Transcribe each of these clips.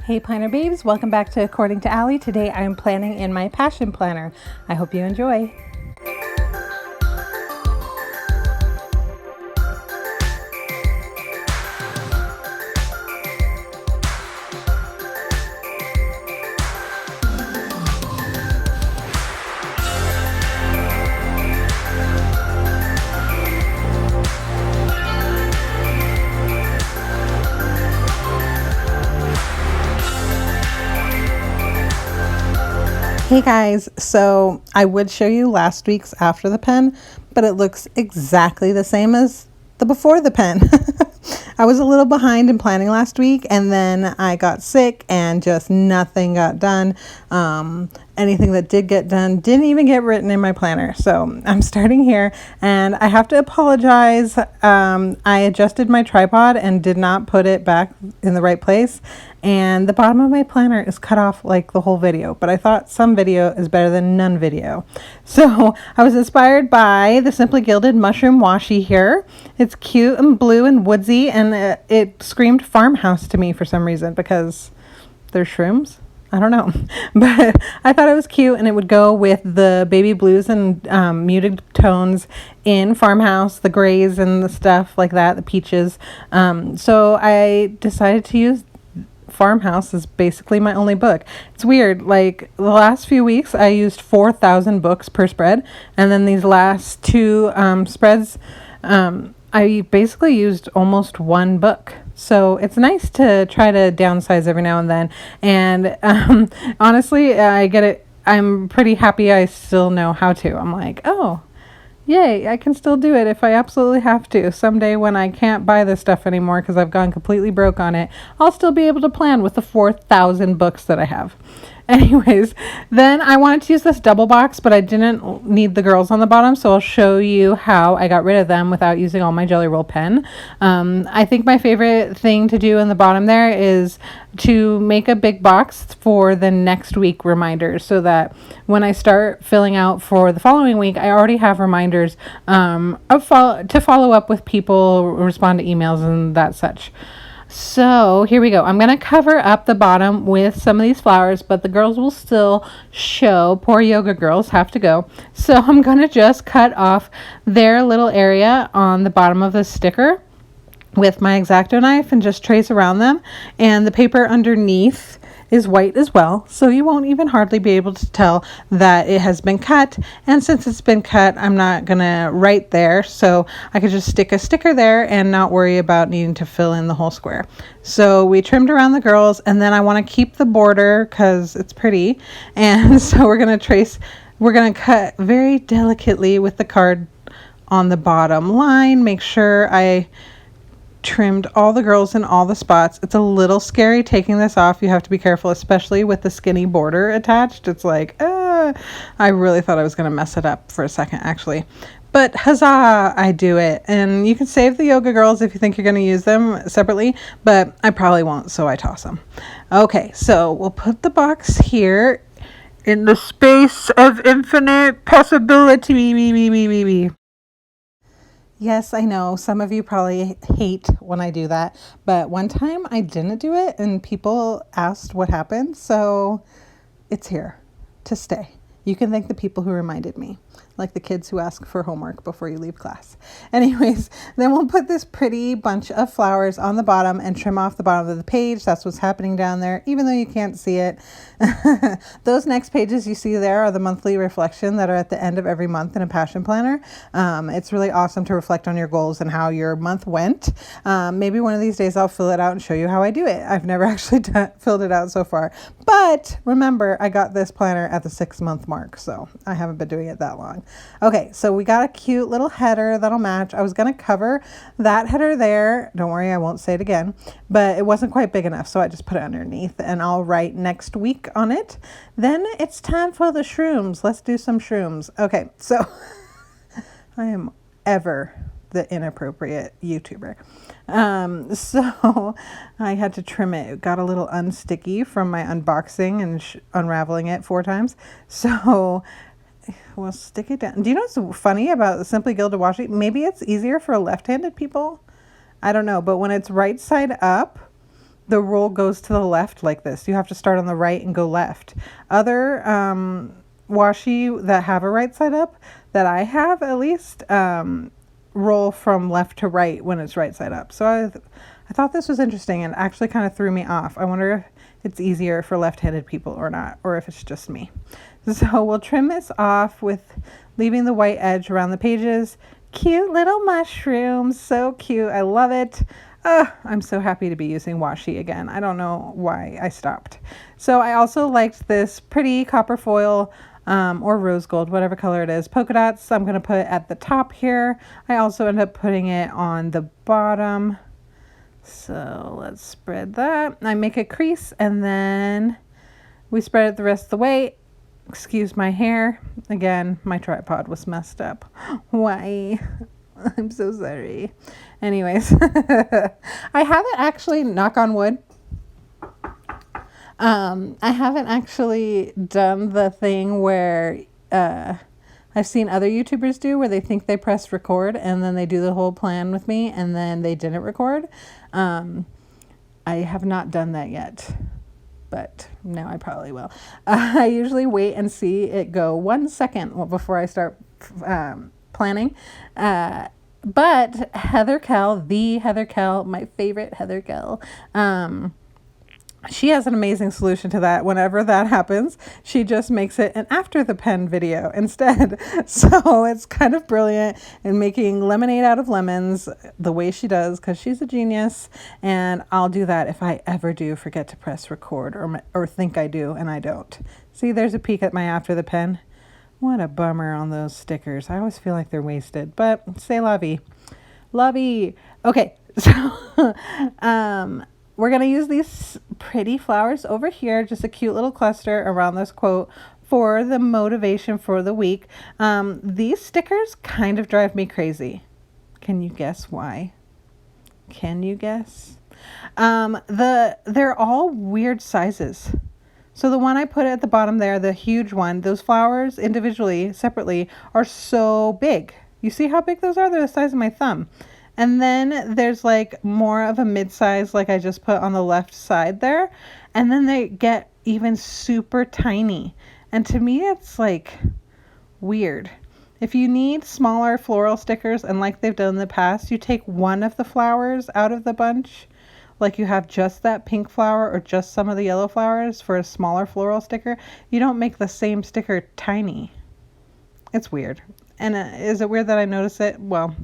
Hey Planner Babes, welcome back to According to Allie. Today I am planning in my passion planner. I hope you enjoy. Hey guys, so I would show you last week's after the pen, but it looks exactly the same as the before the pen. I was a little behind in planning last week, and then I got sick and just nothing got done. Anything that did get done didn't even get written in my planner. So I'm starting here, and I have to apologize. I adjusted my tripod and did not put it back in the right place, and the bottom of my planner is cut off like the whole video, but I thought some video is better than none video. So I was inspired by the Simply Gilded Mushroom Washi here. It's cute and blue and woodsy, and it screamed Farmhouse to me for some reason because they're shrooms. I don't know, but I thought it was cute, and it would go with the baby blues and muted tones in Farmhouse, the grays and the stuff like that, the peaches. So I decided to use Farmhouse is basically my only book. It's weird. Like the last few weeks, I used 4,000 books per spread, and then these last two spreads, I basically used almost one book. So it's nice to try to downsize every now and then. And honestly, I get it. I'm pretty happy I still know how to. I'm like, oh, yay, I can still do it if I absolutely have to. Someday when I can't buy this stuff anymore because I've gone completely broke on it, I'll still be able to plan with the 4,000 books that I have. Anyways, then I wanted to use this double box, but I didn't need the girls on the bottom, so I'll show you how I got rid of them without using all my Jelly Roll pen. I think my favorite thing to do in the bottom there is to make a big box for the next week reminders, so that when I start filling out for the following week, I already have reminders to follow up with people, respond to emails and that such. So here we go. I'm going to cover up the bottom with some of these flowers, but the girls will still show. Poor yoga girls have to go. So I'm going to just cut off their little area on the bottom of the sticker with my X-acto knife and just trace around them. And the paper underneath is white as well, so you won't even hardly be able to tell that it has been cut. And since it's been cut, I'm not gonna write there, so I could just stick a sticker there and not worry about needing to fill in the whole square. So we trimmed around the girls, and then I want to keep the border because it's pretty, and so we're gonna cut very delicately with the card on the bottom line. Make sure I trimmed all the girls in all the spots. It's a little scary taking this off. You have to be careful, especially with the skinny border attached. It's like, I really thought I was going to mess it up for a second, actually. But huzzah, I do it. And you can save the yoga girls if you think you're going to use them separately, but I probably won't, so I toss them. Okay, so we'll put the box here in the space of infinite possibility. Yes, I know some of you probably hate when I do that, but one time I didn't do it and people asked what happened, so it's here to stay. You can thank the people who reminded me, like the kids who ask for homework before you leave class. Anyways, then we'll put this pretty bunch of flowers on the bottom and trim off the bottom of the page. That's what's happening down there, even though you can't see it. Those next pages you see there are the monthly reflection that are at the end of every month in a passion planner. It's really awesome to reflect on your goals and how your month went. Maybe one of these days I'll fill it out and show you how I do it. I've never actually filled it out so far, but remember, I got this planner at the 6-month mark, so I haven't been doing it that long. Okay, so we got a cute little header that'll match. I was going to cover that header there. Don't worry, I won't say it again, but it wasn't quite big enough, so I just put it underneath, and I'll write next week on it. Then it's time for the shrooms. Let's do some shrooms. Okay, so I am ever the inappropriate YouTuber. So I had to trim it. It got a little unsticky from my unboxing and unraveling it 4 times. So we'll stick it down. Do you know what's funny about the Simply Gilded Washi? Maybe it's easier for left-handed people. I don't know, but when it's right side up, the roll goes to the left like this. You have to start on the right and go left. Other washi that have a right side up, that I have at least, roll from left to right when it's right side up. So I thought this was interesting and actually kind of threw me off. I wonder if it's easier for left-handed people or not, or if it's just me. So we'll trim this off with leaving the white edge around the pages. Cute little mushrooms, so cute. I love it. I'm so happy to be using washi again. I don't know why I stopped. So I also liked this pretty copper foil or rose gold, whatever color it is, polka dots. I'm going to put at the top here. I also end up putting it on the bottom. So let's spread that. I make a crease and then we spread it the rest of the way. Excuse my hair. Again, my tripod was messed up. Why? I'm so sorry. Anyways, I haven't actually, knock on wood, I haven't actually done the thing where I've seen other YouTubers do, where they think they press record and then they do the whole plan with me and then they didn't record. I have not done that yet, but now I probably will. I usually wait and see it go 1 second before I start planning. But Heather Kell, the Heather Kell, my favorite Heather Kell, she has an amazing solution to that. Whenever that happens, she just makes it an after the pen video instead. So it's kind of brilliant in making lemonade out of lemons the way she does, because she's a genius. And I'll do that if I ever do forget to press record or think I do and I don't. See, there's a peek at my after the pen. What a bummer on those stickers. I always feel like they're wasted, but c'est la vie. Lovey. Okay, so we're going to use these pretty flowers over here, just a cute little cluster around this quote for the motivation for the week. These stickers kind of drive me crazy. Can you guess why? Can you guess? They're all weird sizes. So the one I put at the bottom there, the huge one, those flowers individually, separately, are so big. You see how big those are? They're the size of my thumb. And then there's like more of a mid-size, like I just put on the left side there. And then they get even super tiny. And to me, it's like weird. If you need smaller floral stickers, and like they've done in the past, you take one of the flowers out of the bunch. Like you have just that pink flower or just some of the yellow flowers for a smaller floral sticker. You don't make the same sticker tiny. It's weird. And is it weird that I notice it? Well,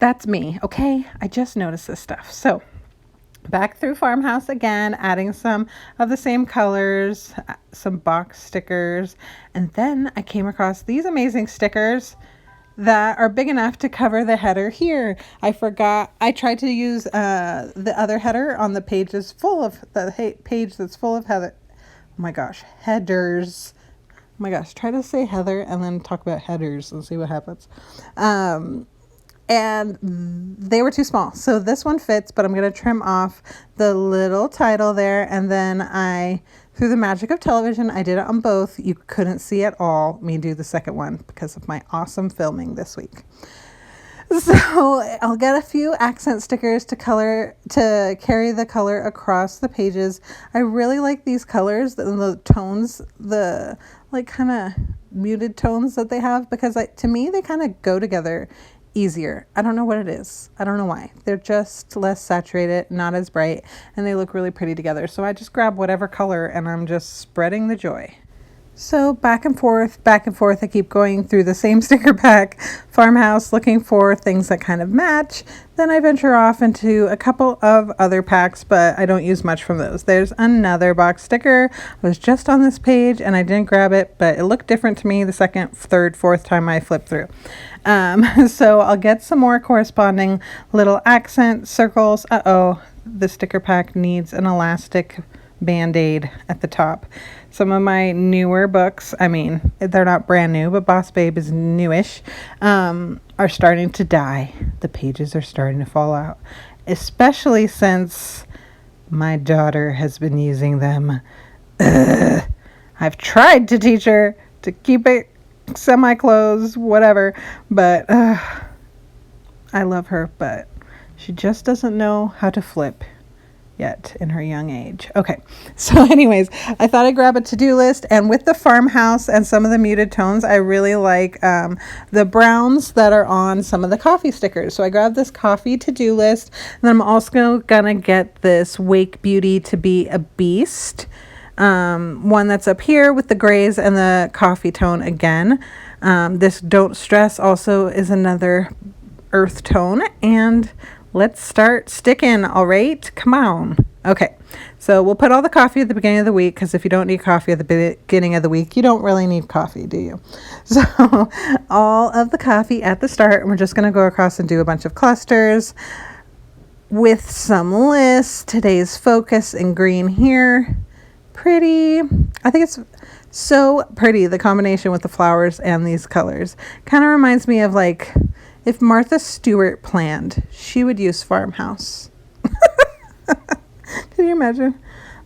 that's me, okay? I just noticed this stuff. So back through Farmhouse again, adding some of the same colors, some box stickers. And then I came across these amazing stickers that are big enough to cover the header here. I forgot, I tried to use the other header on the page that's full of, page that's full of header. Oh my gosh, headers. Oh my gosh, try to say heather and then talk about headers and see what happens. And they were too small. So this one fits, but I'm going to trim off the little title there. And then through the magic of television, I did it on both. You couldn't see at all me do the second one because of my awesome filming this week. So I'll get a few accent stickers to carry the color across the pages. I really like these colors, the tones, the like kind of muted tones that they have, because to me, they kind of go together easier. I don't know what it is. I don't know why. They're just less saturated, not as bright, and they look really pretty together. So I just grab whatever color and I'm just spreading the joy. So back and forth, I keep going through the same sticker pack, Farmhouse, looking for things that kind of match. Then I venture off into a couple of other packs, but I don't use much from those. There's another box sticker. I was just on this page and I didn't grab it, but it looked different to me the second, third, fourth time I flipped through. So I'll get some more corresponding little accent circles. The sticker pack needs an elastic Band-Aid at the top. Some of my newer books, I mean, they're not brand new, but Boss Babe is newish, are starting to die. The pages are starting to fall out, especially since my daughter has been using them. I've tried to teach her to keep it semi-closed, whatever, but I love her, but she just doesn't know how to flip. yet in her young age. Okay, so anyways, I thought I'd grab a to-do list, and with the Farmhouse and some of the muted tones, I really like the browns that are on some of the coffee stickers. So I grabbed this coffee to-do list, and then I'm also gonna get this Wake Beauty to Be a Beast one that's up here with the grays and the coffee tone again. This Don't Stress also is another earth tone, and let's start sticking. All right, come on. Okay, so we'll put all the coffee at the beginning of the week, because if you don't need coffee at the beginning of the week, you don't really need coffee, do you? So all of the coffee at the start, and we're just going to go across and do a bunch of clusters with some lists. Today's focus in green here. Pretty. I think it's so pretty, the combination with the flowers and these colors. Kind of reminds me of, like, if Martha Stewart planned, she would use Farmhouse. Can you imagine?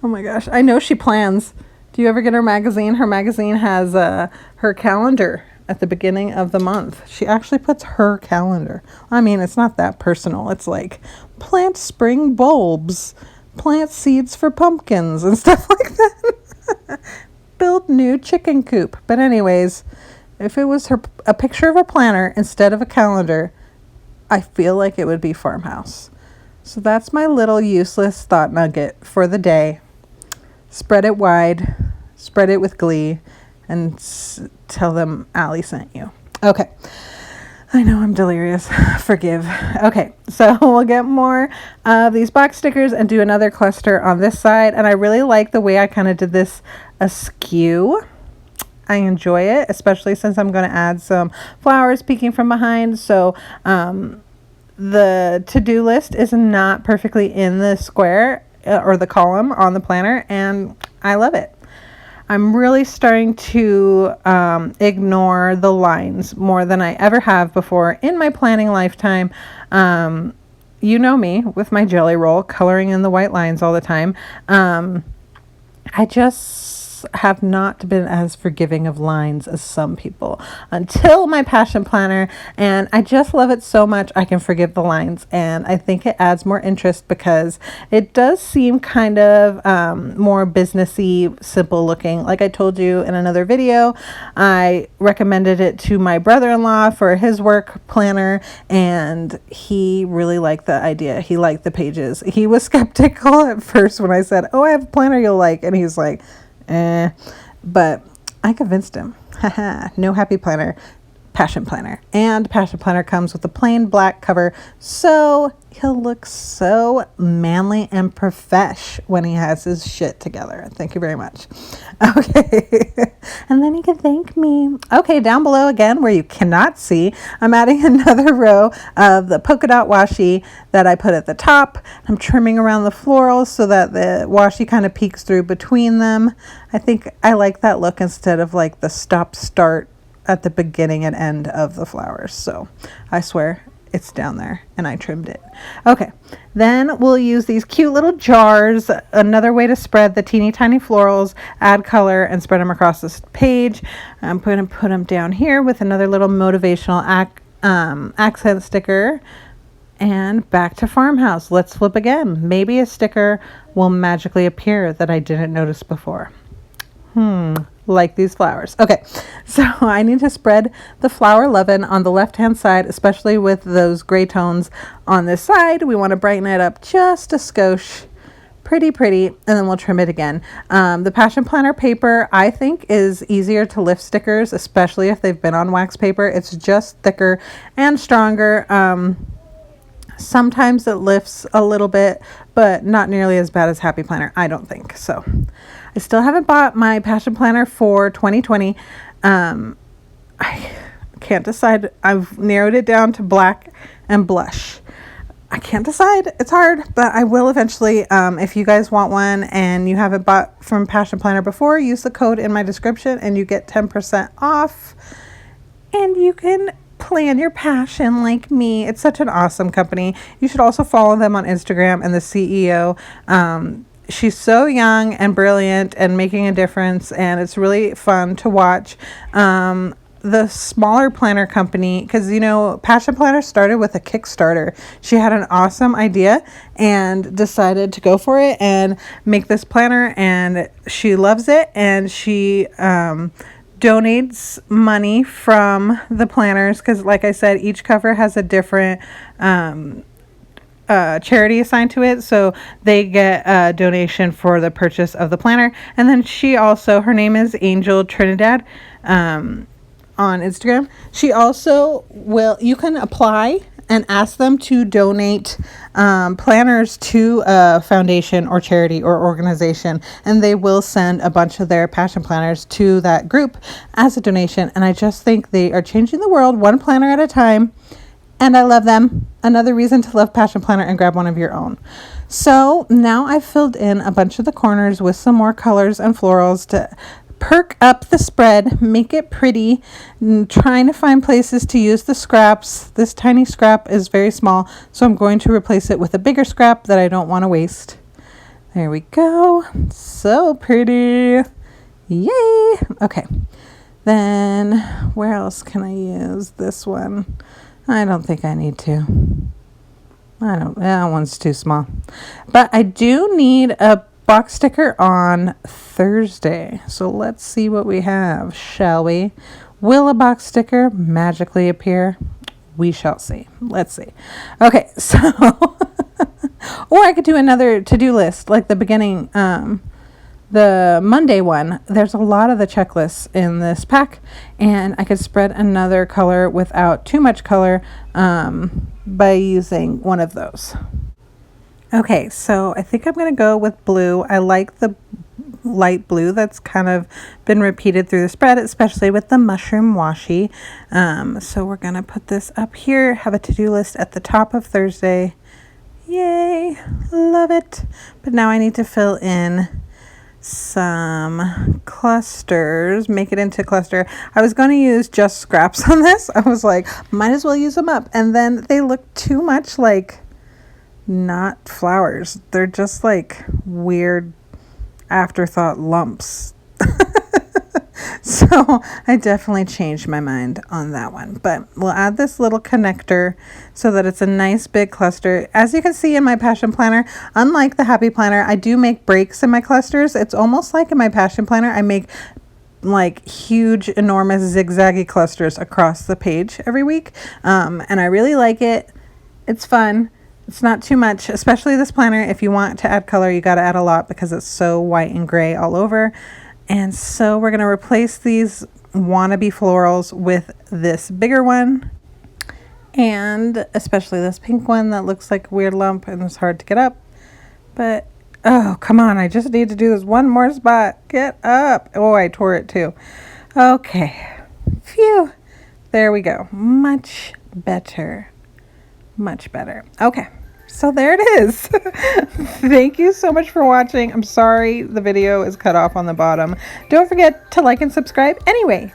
Oh my gosh. I know she plans. Do you ever get her magazine? Her magazine has her calendar at the beginning of the month. She actually puts her calendar. I mean, it's not that personal. It's like plant spring bulbs, plant seeds for pumpkins and stuff like that. Build new chicken coop. But anyways, if it was a picture of a planner instead of a calendar, I feel like it would be Farmhouse. So that's my little useless thought nugget for the day. Spread it wide, spread it with glee, and tell them Allie sent you. Okay. I know I'm delirious. Forgive. Okay, so we'll get more of these box stickers and do another cluster on this side. And I really like the way I kind of did this askew. I enjoy it, especially since I'm going to add some flowers peeking from behind. So the to-do list is not perfectly in the square or the column on the planner, and I love it. I'm really starting to ignore the lines more than I ever have before in my planning lifetime. You know me with my jelly roll, coloring in the white lines all the time. I just have not been as forgiving of lines as some people until my passion planner, and I just love it so much I can forgive the lines, and I think it adds more interest because it does seem kind of more businessy, simple looking. Like I told you in another video, I recommended it to my brother-in-law for his work planner, and he really liked the idea. He liked the pages. He was skeptical at first when I said, "Oh, I have a planner you'll like," and he's like, but I convinced him. Haha, no happy planner, passion planner. And passion planner comes with a plain black cover, so he'll look so manly and profesh when he has his shit together. Thank you very much. Okay. And then he can thank me. Okay, down below again, where you cannot see, I'm adding another row of the polka dot washi that I put at the top. I'm trimming around the florals so that the washi kind of peeks through between them. I think I like that look instead of like the stop-start at the beginning and end of the flowers. So I swear it's down there and I trimmed it. Okay, then we'll use these cute little jars, another way to spread the teeny tiny florals, add color and spread them across this page. I'm going to put them down here with another little motivational accent sticker. And back to Farmhouse. Let's flip again. Maybe a sticker will magically appear that I didn't notice before. Like these flowers. Okay, so I need to spread the flower lovin' on the left hand side, especially with those gray tones on this side. We want to brighten it up just a skosh. Pretty, and then we'll trim it again. The passion planner paper I think is easier to lift stickers, especially if they've been on wax paper. It's just thicker and stronger. Sometimes it lifts a little bit, but not nearly as bad as Happy Planner, I don't think. So I still haven't bought my passion planner for 2020. I can't decide. I've narrowed it down to black and blush. I can't decide. It's hard, but I will eventually. If you guys want one and you haven't bought from Passion Planner before, use the code in my description and you get 10% off. And you can plan your passion like me. It's such an awesome company. You should also follow them on Instagram and the CEO. She's so young and brilliant and making a difference, and it's really fun to watch. the smaller planner company, because you know, Passion Planner started with a Kickstarter. She had an awesome idea and decided to go for it and make this planner, and she loves it, and she donates money from the planners, because like I said, each cover has a different charity assigned to it, so they get a donation for the purchase of the planner. And then she also, her name is Angel Trinidad on Instagram. She also you can apply and ask them to donate planners to a foundation or charity or organization, and they will send a bunch of their passion planners to that group as a donation. And I just think they are changing the world one planner at a time, and I love them. Another reason to love Passion Planner and grab one of your own. So now I've filled in a bunch of the corners with some more colors and florals to perk up the spread, make it pretty. Trying to find places to use the scraps. This tiny scrap is very small, so I'm going to replace it with a bigger scrap that I don't want to waste. There we go. So pretty. Yay. Okay. Then where else can I use this one? I don't think I need to. That one's too small. But I do need a box sticker on Thursday. So let's see what we have, shall we? Will a box sticker magically appear? We shall see. Let's see. Okay, so or I could do another to-do list like the beginning, the Monday one. There's a lot of the checklists in this pack, and I could spread another color without too much color by using one of those. Okay, so I think I'm going to go with blue. I like the light blue that's kind of been repeated through the spread, especially with the mushroom washi. So we're going to put this up here, have a to-do list at the top of Thursday. Yay, love it. But now I need to fill in some clusters, make it into cluster. I was going to use just scraps on this. I was like, might as well use them up. And then they look too much like not flowers. They're just like weird afterthought lumps. So I definitely changed my mind on that one, but we'll add this little connector so that it's a nice big cluster. As you can see in my Passion Planner, unlike the Happy Planner, I do make breaks in my clusters. It's almost like in my Passion Planner, I make like huge, enormous zigzaggy clusters across the page every week. And I really like it. It's fun. It's not too much, especially this planner. If you want to add color, you got to add a lot because it's so white and gray all over. And so we're going to replace these wannabe florals with this bigger one, and especially this pink one that looks like a weird lump and it's hard to get up. But oh, come on, I just need to do this one more spot. Get up. Oh, I tore it too. Okay. Phew. There we go. Much better. Much better. Okay. So there it is. Thank you so much for watching. I'm sorry the video is cut off on the bottom. Don't forget to like and subscribe anyway.